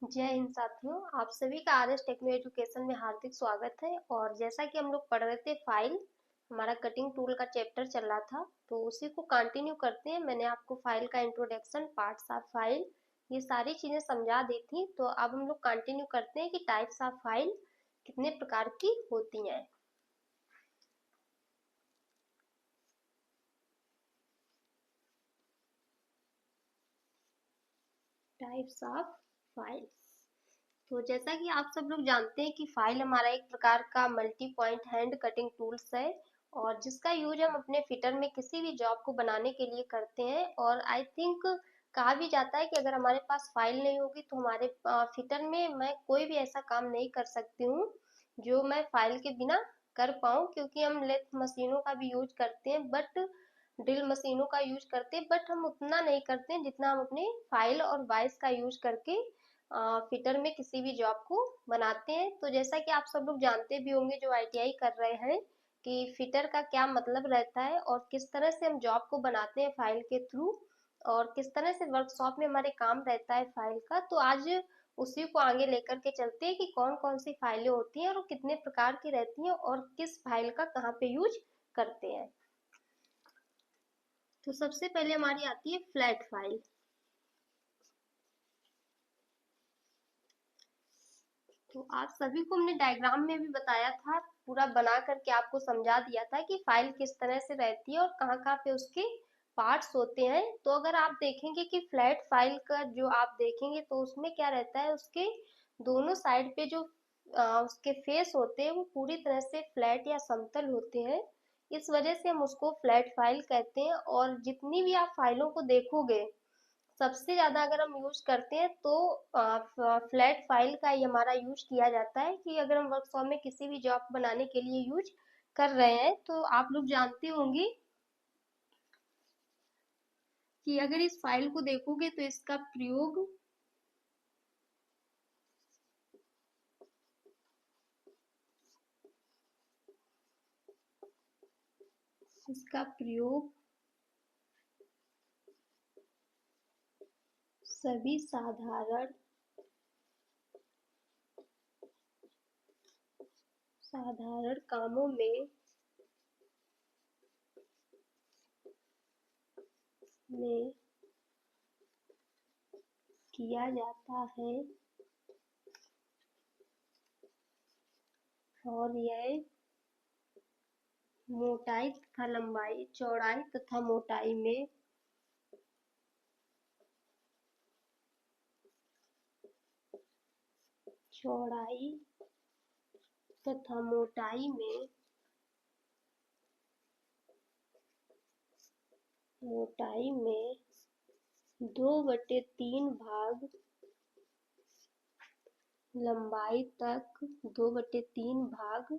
जय हिंद साथियों, आप सभी का आर एस टेक्नो एजुकेशन में हार्दिक स्वागत है। और जैसा कि हम लोग पढ़ रहे थे फाइल, हमारा कटिंग टूल का चैप्टर चल रहा था, तो उसी को कंटिन्यू करते हैं। मैंने आपको फाइल का इंट्रोडक्शन, पार्ट्स ऑफ फाइल, ये सारी चीजें समझा दी थी। तो अब हम लोग कंटिन्यू करते हैं कि टाइप्स ऑफ फाइल कितने प्रकार की होती हैं। Types of files. तो जैसा कि आप सब लोग जानते हैं कि फाइल हमारा एक प्रकार का multi point hand cutting tools है, और जिसका यूज हम अपने फिटर में किसी भी जॉब को बनाने के लिए करते हैं। और आई थिंक कहा भी जाता है कि अगर हमारे पास फाइल नहीं होगी तो हमारे फिटर में मैं कोई भी ऐसा काम नहीं कर सकती हूँ जो मैं फाइल के बिना कर पाऊँ, क्योंकि हम लेथ मशीनों का भी यूज करते हैं, बट ड्रिल मशीनों का यूज करते हैं, बट हम उतना नहीं करते हैं जितना हम अपने फाइल और वाइस का यूज करके फिटर में किसी भी जॉब को बनाते हैं। तो जैसा कि आप सब लोग जानते भी होंगे जो आईटीआई कर रहे हैं, कि फिटर का क्या मतलब रहता है और किस तरह से हम जॉब को बनाते हैं फाइल के थ्रू, और किस तरह से वर्कशॉप में हमारे काम रहता है फाइल का। तो आज उसी को आगे लेकर के चलते हैं कि कौन कौन सी फाइलें होती हैं और कितने प्रकार की रहती हैं और किस फाइल का कहाँ पे यूज करते हैं। तो सबसे पहले हमारी आती है फ्लैट फाइल। तो आप सभी को हमने डायग्राम में भी बताया था, पूरा बना करके आपको समझा दिया था कि फाइल किस तरह से रहती है और कहाँ कहाँ पे उसके पार्ट्स होते हैं। तो अगर आप देखेंगे कि फ्लैट फाइल का जो आप देखेंगे तो उसमें क्या रहता है, उसके दोनों साइड पे जो उसके फेस होते हैं वो पूरी तरह से फ्लैट या समतल होते हैं। इस वजह से हम उसको फ्लैट फाइल कहते हैं। और जितनी भी आप फाइलों को देखोगे, सबसे ज्यादा अगर हम यूज करते हैं तो फ्लैट फाइल का ही हमारा यूज किया जाता है। कि अगर हम वर्कशॉप में किसी भी जॉब बनाने के लिए यूज कर रहे हैं, तो आप लोग जानते होंगे कि अगर इस फाइल को देखोगे तो इसका प्रयोग सभी साधारण कामों में किया जाता है। और यह मोटाई तथा लंबाई, चौड़ाई तथा मोटाई में चौड़ाई तथा मोटाई में 2/3 भाग, लंबाई तक 2/3 भाग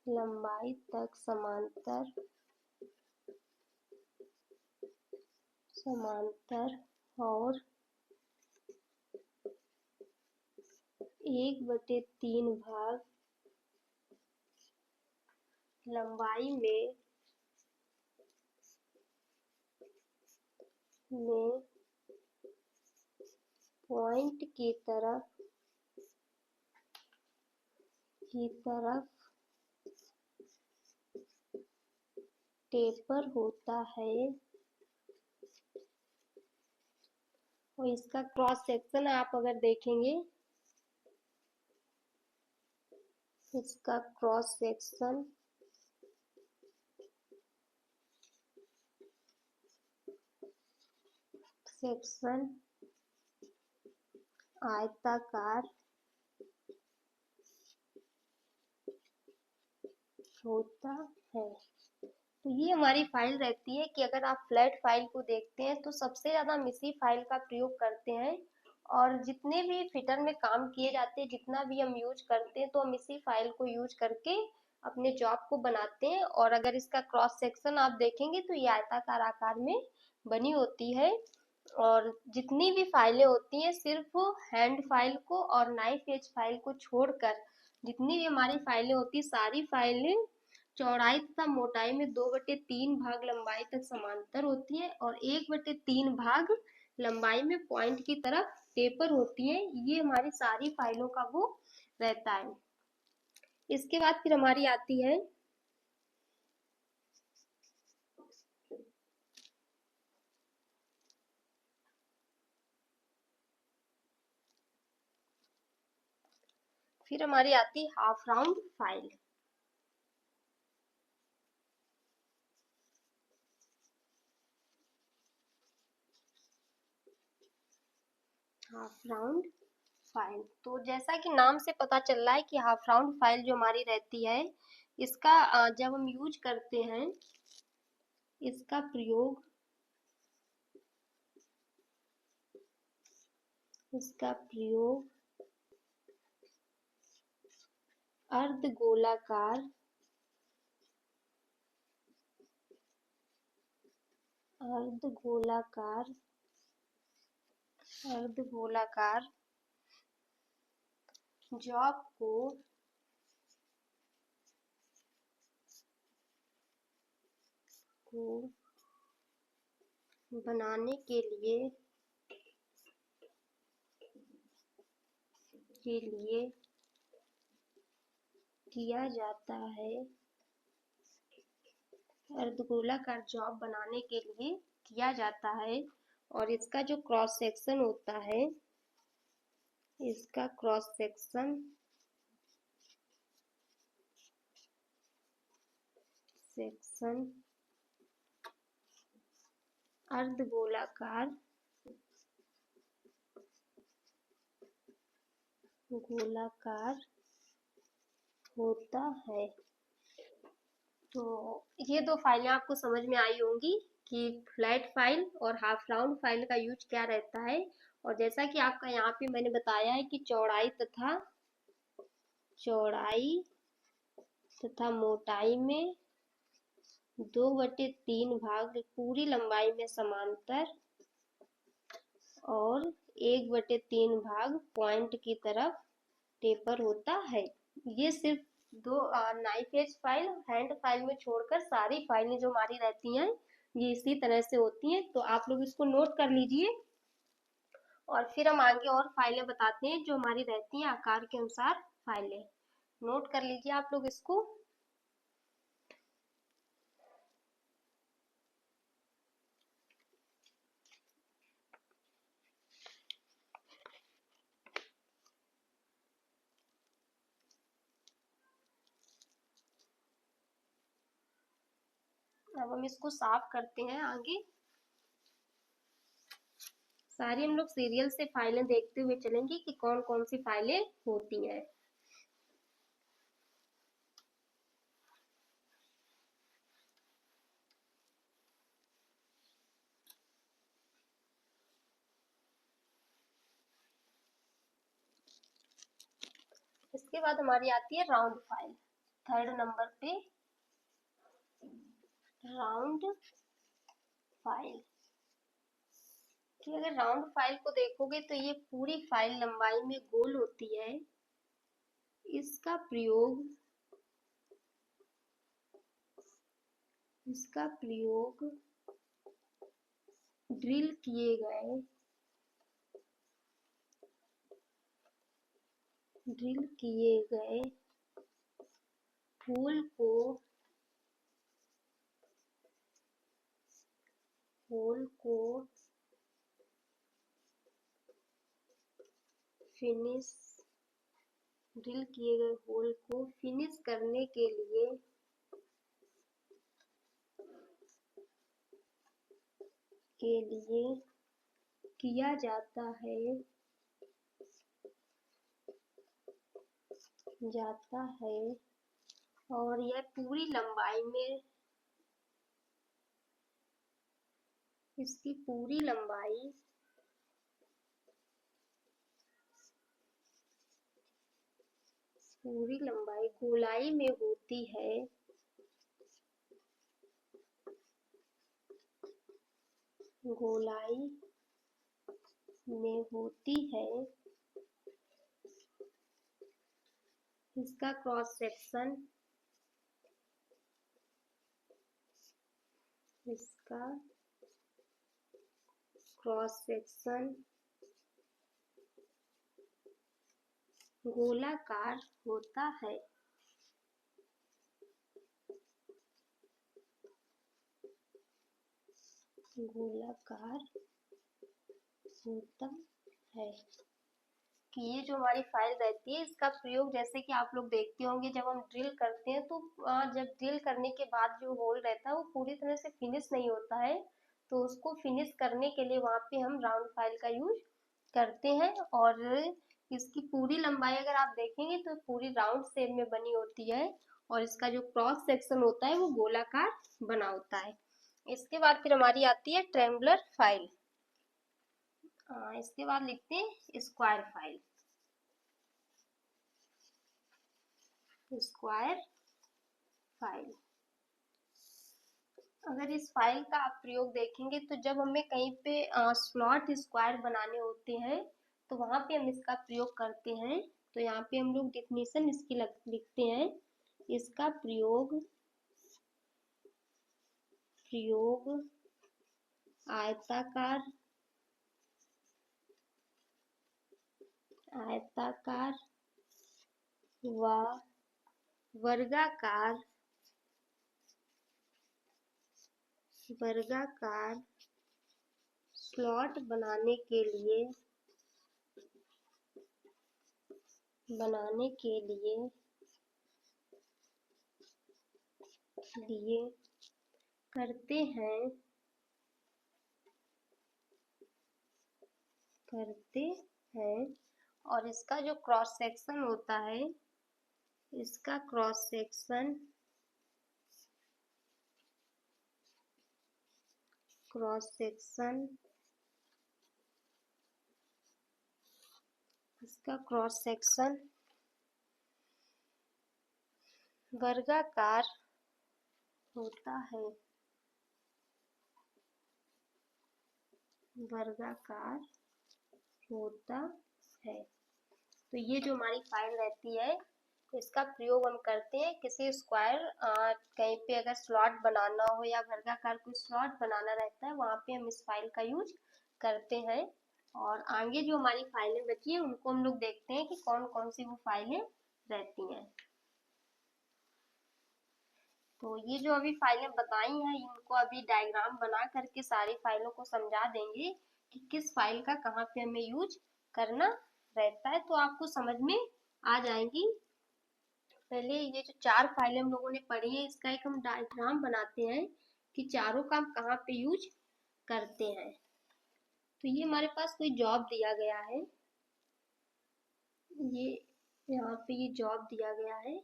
लंबाई तक समांतर और 1/3 भाग लंबाई में पॉइंट की तरफ टेपर होता है। और इसका क्रॉस सेक्शन आप अगर देखेंगे, इसका क्रॉस सेक्शन आयताकार होता है। तो ये हमारी फाइल रहती है कि अगर आप फ्लैट फाइल को देखते हैं तो सबसे ज्यादा हम इसी फाइल का प्रयोग करते हैं। और जितने भी फिटर में काम किए जाते हैं, जितना भी हम यूज करते हैं, तो हम इसी फाइल को यूज करके अपने जॉब को बनाते हैं। और अगर इसका क्रॉस सेक्शन आप देखेंगे तो ये आयताकार आकार में बनी होती है। और जितनी भी फाइलें होती हैं, सिर्फ हैंड फाइल को और नाइफ एज फाइल को छोड़कर जितनी भी हमारी फाइलें होती, सारी फाइलें चौड़ाई तथा मोटाई में 2/3 भाग लंबाई तक समांतर होती है और 1/3 भाग लंबाई में पॉइंट की तरफ टेपर होती है। ये हमारी सारी फाइलों का वो रहता है। इसके बाद फिर हमारी आती है half round file. Half round file, तो जैसा कि नाम से पता चल रहा है कि हाफ राउंड फाइल जो हमारी रहती है, इसका जब हम यूज करते हैं, इसका प्रयोग अर्धगोलाकार जॉब को बनाने के लिए किया जाता है। अर्धगोलाकार जॉब बनाने के लिए किया जाता है। और इसका जो क्रॉस सेक्शन होता है, इसका क्रॉस सेक्शन अर्धगोलाकार होता है। तो ये दो फाइलें आपको समझ में आई होंगी कि फ्लैट फाइल और हाफ राउंड फाइल का यूज क्या रहता है। और जैसा कि आपका यहाँ पे मैंने बताया है कि चौड़ाई तथा मोटाई में 2/3 भाग पूरी लंबाई में समांतर और 1/3 भाग पॉइंट की तरफ टेपर होता है। ये सिर्फ दो knife edge file, hand file में छोड़कर सारी फाइलें जो हमारी रहती हैं, ये इसी तरह से होती हैं। तो आप लोग इसको नोट कर लीजिए और फिर हम आगे और फाइलें बताते हैं जो हमारी रहती हैं आकार के अनुसार फाइलें। नोट कर लीजिए आप लोग इसको। अब हम इसको साफ करते हैं। आगे सारी हम लोग सीरियल से फाइलें देखते हुए चलेंगे कि कौन कौन सी फाइलें होती हैं। इसके बाद हमारी आती है राउंड फाइल। 3rd नंबर पे राउंड फाइल। कि अगर राउंड फाइल को देखोगे तो ये पूरी फाइल लंबाई में गोल होती है। इसका प्रयोग ड्रिल किए गए होल को फिनिश करने के लिए किया जाता है और यह पूरी लंबाई में इसकी पूरी लंबाई गोलाई में होती है। इसका क्रॉस सेक्शन क्रॉस सेक्शन गोलाकार होता है। गोलाकार होता है कि ये जो हमारी फाइल रहती है इसका प्रयोग जैसे कि आप लोग देखते होंगे जब हम ड्रिल करते हैं तो जब ड्रिल करने के बाद जो होल रहता है वो पूरी तरह से फिनिश नहीं होता है, तो उसको फिनिश करने के लिए वहाँ पे हम राउंड फाइल का यूज करते हैं। और इसकी पूरी लंबाई अगर आप देखेंगे तो पूरी राउंड शेप में बनी होती है और इसका जो क्रॉस सेक्शन होता है वो गोलाकार बना होता है। इसके बाद फिर हमारी आती है ट्रेंगुलर फाइल। इसके बाद लिखते हैं स्क्वायर फाइल। स्क्वायर फाइल, अगर इस फाइल का आप प्रयोग देखेंगे तो जब हमें कहीं पे स्लॉट स्क्वायर बनाने होते हैं तो वहां पे हम इसका प्रयोग करते हैं। तो यहाँ पे हम लोग डेफिनेशन इसकी लिखते हैं, इसका प्रयोग आयताकार व वर्गाकार स्लॉट बनाने के लिए करते हैं। और इसका जो क्रॉस सेक्शन होता है, इसका क्रॉस सेक्शन वर्गाकार होता है। तो ये जो हमारी फाइल रहती है इसका प्रयोग हम करते हैं किसी स्क्वायर कहीं पे अगर स्लॉट बनाना हो या वर्गाकार कोई स्लॉट बनाना रहता है वहां पे हम इस फाइल का यूज करते हैं। और आगे जो हमारी फाइलें बची है उनको हम लोग देखते हैं कि कौन कौन सी वो फाइलें रहती हैं। तो ये जो अभी फाइलें बताई हैं इनको अभी डायग्राम बना करके सारी फाइलों को समझा देंगे कि किस फाइल का कहाँ पे हमें यूज करना रहता है, तो आपको समझ में आ जाएंगी। पहले ये जो 4 फाइलें हम लोगों ने पढ़ी है इसका एक हम डायग्राम बनाते हैं कि चारों का हम कहाँ पे यूज करते हैं। तो ये हमारे पास कोई जॉब दिया गया है, ये यहाँ पे ये जॉब दिया गया है।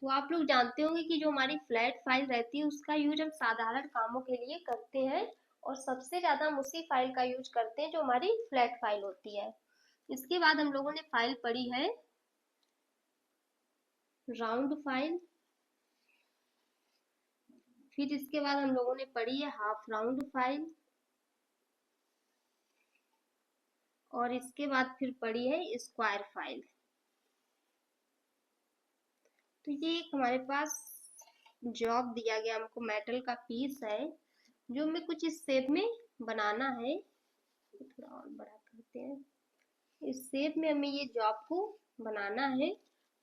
तो आप लोग जानते होंगे कि जो हमारी फ्लैट फाइल रहती है उसका यूज हम साधारण कामों के लिए करते हैं और सबसे ज्यादा हम उसी फाइल का यूज करते हैं जो हमारी फ्लैट फाइल होती है। इसके बाद हम लोगों ने फाइल पढ़ी है राउंड फाइल, फिर इसके बाद हम लोगों ने पढ़ी है हाफ राउंड फाइल और इसके बाद फिर पढ़ी है स्क्वायर फाइल। तो ये एक हमारे पास जॉब दिया गया, हमको मेटल का पीस है जो हमें कुछ इस शेप में बनाना है। थोड़ा और बड़ा करते हैं, इस शेप में हमें ये जॉब को बनाना है।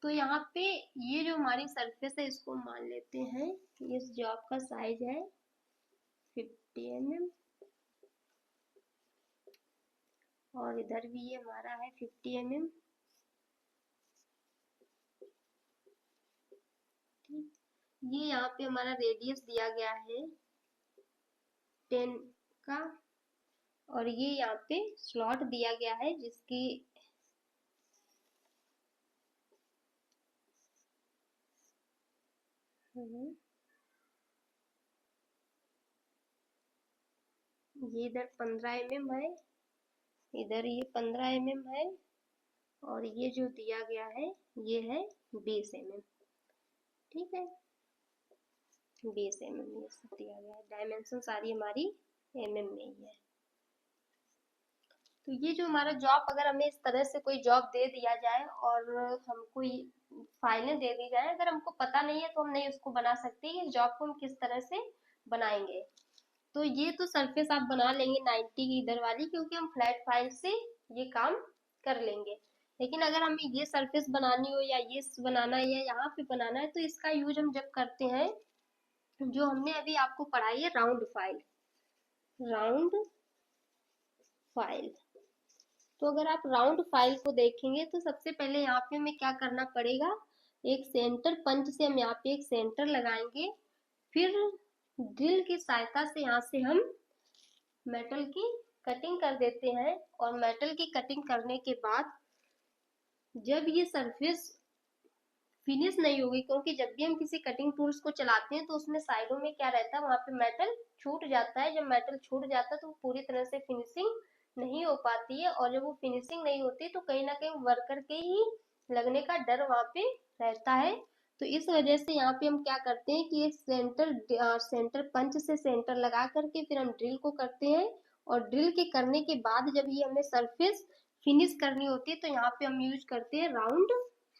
तो यहाँ पे ये जो हमारी सरफेस है इसको मान लेते हैं कि इस जॉब का साइज है 50 mm और इधर भी ये हमारा है 50 mm। ये यहाँ पे हमारा रेडियस दिया गया है 10 का और ये यहाँ पे स्लॉट दिया गया है जिसकी ये इधर 15 mm है, इधर ये 15 mm है और ये जो दिया गया है ये है 20 mm। ठीक है, 20 mm ये सब दिया गया है, डायमेंशन सारी हमारी mm में ही है। तो ये जो हमारा जॉब अगर हमें इस तरह से कोई जॉब दे दिया जाए और हमको फाइलें दे दी जाए, अगर हमको पता नहीं है तो हम नहीं उसको बना सकते इस जॉब को हम किस तरह से बनाएंगे। तो ये तो सरफेस आप बना लेंगे 90 की इधर वाली, क्योंकि हम फ्लैट फाइल से ये काम कर लेंगे। लेकिन अगर हमें ये सरफेस बनानी हो या ये बनाना है या यहाँ पे बनाना है, तो इसका यूज हम जब करते हैं, जो हमने अभी आपको पढ़ाई है राउंड फाइल। राउंड फाइल, तो अगर आप राउंड फाइल को देखेंगे तो सबसे पहले यहाँ पे हमें क्या करना पड़ेगा, एक सेंटर पंच से हम यहाँ पे एक सेंटर लगाएंगे, फिर ड्रिल की सहायता से यहाँ से हम मेटल की कटिंग कर देते हैं। और मेटल की कटिंग करने के बाद जब ये सरफेस फिनिश नहीं होगी, क्योंकि जब भी हम किसी कटिंग टूल्स को चलाते हैं तो उसमें साइडों में क्या रहता है, वहां पे मेटल छूट जाता है। जब मेटल छूट जाता है तो वो पूरी तरह से फिनिशिंग नहीं हो पाती है, और जब वो फिनिशिंग नहीं होती तो कहीं ना कहीं वर्कर के ही लगने का डर वहां पे रहता है। तो इस वजह से यहाँ पे हम क्या करते हैं कि एक सेंटर पंच से सेंटर लगा करके फिर हम ड्रिल को करते हैं। और ड्रिल के करने के बाद जब ये हमें सरफेस फिनिश करनी होती है तो यहाँ पे हम यूज करते हैं राउंड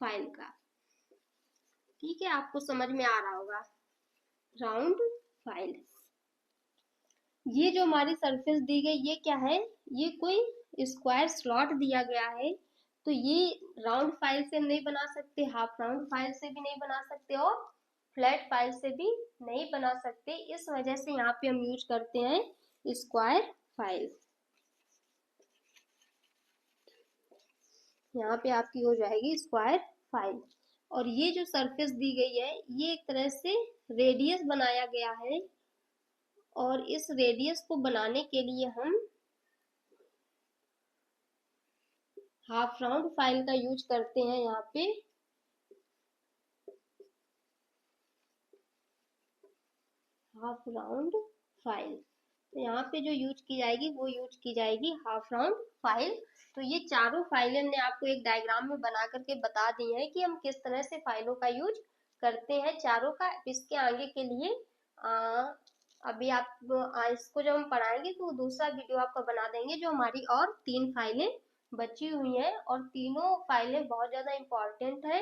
फाइल का। ठीक है, आपको समझ में आ रहा होगा राउंड फाइल। ये जो हमारी सरफेस दी गई ये क्या है, ये कोई स्क्वायर स्लॉट दिया गया है। तो ये राउंड फाइल से नहीं बना सकते, हाफ राउंड फाइल से भी नहीं बना सकते, और फ्लैट फाइल से भी नहीं बना सकते। इस वजह से यहाँ पे हम यूज करते हैं स्क्वायर फाइल। यहाँ पे आपकी हो जाएगी स्क्वायर फाइल। और ये जो सरफेस दी गई है ये एक तरह से रेडियस बनाया गया है, और इस रेडियस को बनाने के लिए हम हाफ राउंड फाइल का यूज करते हैं। यहाँ पे हाफ राउंड फाइल, तो यहाँ पे जो यूज की जाएगी वो यूज की जाएगी हाफ राउंड फाइल। तो ये चारों फाइलें हमने आपको एक डायग्राम में बना करके बता दी है कि हम किस तरह से फाइलों का यूज करते हैं चारों का। इसके आगे के लिए अभी आप इसको जब हम पढ़ाएंगे तो दूसरा वीडियो आपका बना देंगे, जो हमारी और 3 फाइलें बची हुई हैं, और तीनों फाइलें बहुत ज्यादा इम्पोर्टेंट है।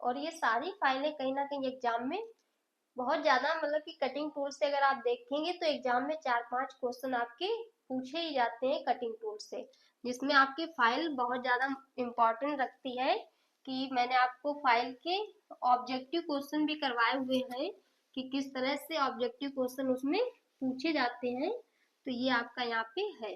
और ये सारी फाइलें कहीं ना कहीं एग्जाम में बहुत ज्यादा, मतलब कि कटिंग टूल से अगर आप देखेंगे तो एग्जाम में 4-5 क्वेश्चन आपके पूछे ही जाते हैं कटिंग टूल से, जिसमें आपकी फाइल बहुत ज्यादा इम्पोर्टेंट रखती है। कि मैंने आपको फाइल के ऑब्जेक्टिव क्वेश्चन भी करवाए हुए हैं कि किस तरह से ऑब्जेक्टिव क्वेश्चन उसमें पूछे जाते हैं। तो ये आपका यहाँ पे है।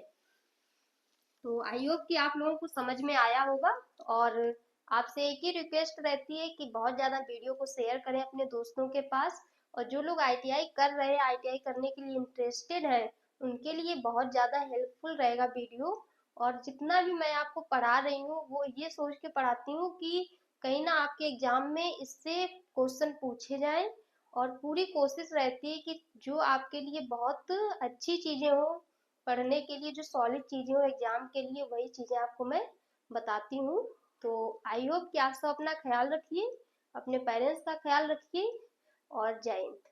तो आई होप कि आप लोगों को समझ में आया होगा। और आपसे एक ही रिक्वेस्ट रहती है कि बहुत ज्यादा वीडियो को शेयर करें अपने दोस्तों के पास। और जो लोग आईटीआई कर रहे हैं, आईटीआई करने के लिए इंटरेस्टेड है, उनके लिए बहुत ज्यादा हेल्पफुल रहेगा वीडियो। और जितना भी मैं आपको पढ़ा रही हूँ वो ये सोच के पढ़ाती हूँ कि कहीं ना आपके एग्जाम में इससे क्वेश्चन पूछे जाएं। और पूरी कोशिश रहती है कि जो आपके लिए बहुत अच्छी चीजें हो पढ़ने के लिए, जो सॉलिड चीजें हो एग्जाम के लिए, वही चीजें आपको मैं बताती हूँ। तो आई होप कि आप सब अपना ख्याल रखिए, अपने पेरेंट्स का ख्याल रखिए, और जय हिंद।